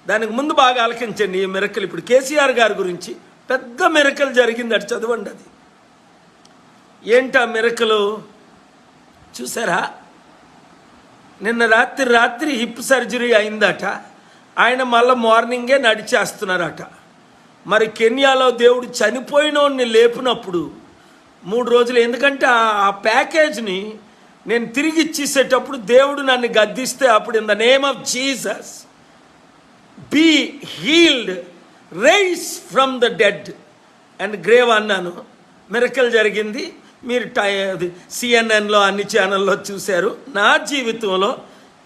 దానికి ముందు బాగా ఆలకించండి ఈ మిరకల్. ఇప్పుడు కేసీఆర్ గారి గురించి పెద్ద మిరకల్ జరిగింది, అటు చదవండి. అది ఏంటా మిరకలు చూసారా? నిన్న రాత్రి హిప్ సర్జరీ అయిందట. ఆయన మళ్ళీ మార్నింగే నడిచేస్తున్నారట. మరి కెన్యాలో దేవుడు చనిపోయినోడిని లేపినప్పుడు 3 రోజులు, ఎందుకంటే ఆ ప్యాకేజ్ని నేను తిరిగి ఇచ్చేసేటప్పుడు దేవుడు నన్ను గద్దిస్తే అప్పుడు in the name of Jesus be healed, rise from the dead and grave అన్నాను. మిరకల్ జరిగింది. మీరు సిఎన్ఎన్లో అన్ని ఛానల్లో చూశారు. నా జీవితంలో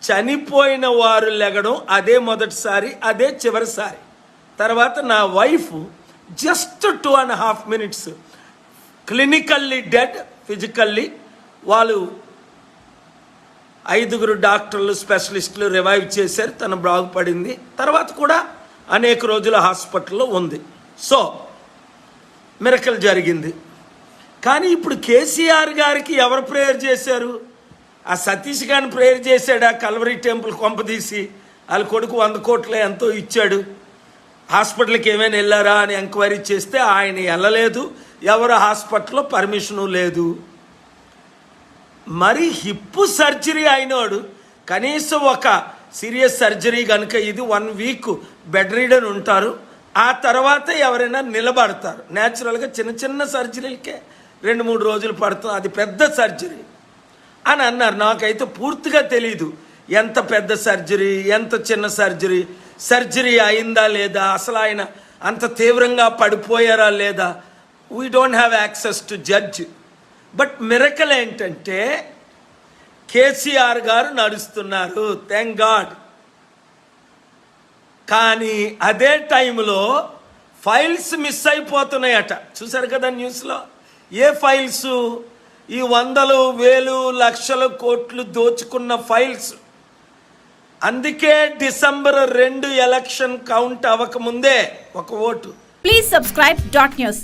చనిపోయిన వారు లెగడం అదే మొదటిసారి, అదే చివరిసారి. తర్వాత నా wife just 2.5 minutes clinically dead, physically వాళ్ళు 5 డాక్టర్లు స్పెషలిస్టులు రివైవ్ చేశారు, తను బాగుపడింది. తర్వాత కూడా అనేక రోజుల హాస్పిటల్లో ఉంది. సో మిరకల్ జరిగింది. కానీ ఇప్పుడు కేసీఆర్ గారికి ఎవరు ప్రేయర్ చేశారు? ఆ సతీష్ గారిని ప్రేయర్ చేశాడా? కల్వరీ టెంపుల్ కొంపదీసి వాళ్ళ కొడుకు 100 కోట్లు ఎంతో ఇచ్చాడు, హాస్పిటల్కి ఏమైనా వెళ్ళారా అని ఎంక్వైరీ చేస్తే ఆయన వెళ్ళలేదు, ఎవరు హాస్పిటల్లో పర్మిషను లేదు. మరి హిప్ సర్జరీ అయినోడు కనీసం ఒక సీరియస్ సర్జరీ కనుక ఇది 1 week బెడ్ రీడన్ ఉంటారు, ఆ తర్వాత ఎవరైనా నిలబడతారు. న్యాచురల్గా చిన్న సర్జరీలకే 2-3 రోజులు పడుతుంది, అది పెద్ద సర్జరీ అని అన్నారు. నాకైతే పూర్తిగా తెలీదు ఎంత పెద్ద సర్జరీ, ఎంత చిన్న సర్జరీ అయిందా లేదా, అసలు ఆయన అంత తీవ్రంగా పడిపోయారా లేదా. We don't have access to judge. But miracle ఏంటంటే కేసీఆర్ గారు నడుస్తున్నారు, థ్యాంక్ గాడ్. కానీ అదే టైంలో ఫైల్స్ మిస్ అయిపోతున్నాయట. చూసారు కదా న్యూస్లో. ఏ ఫైల్స్? ఈ 100,000, 1,000, లక్షల కోట్లు దోచుకున్న ఫైల్స్. అందుకే December 2 ఎలక్షన్ కౌంట్ అవ్వకముందే ఒక ఓటు. Please subscribe .news.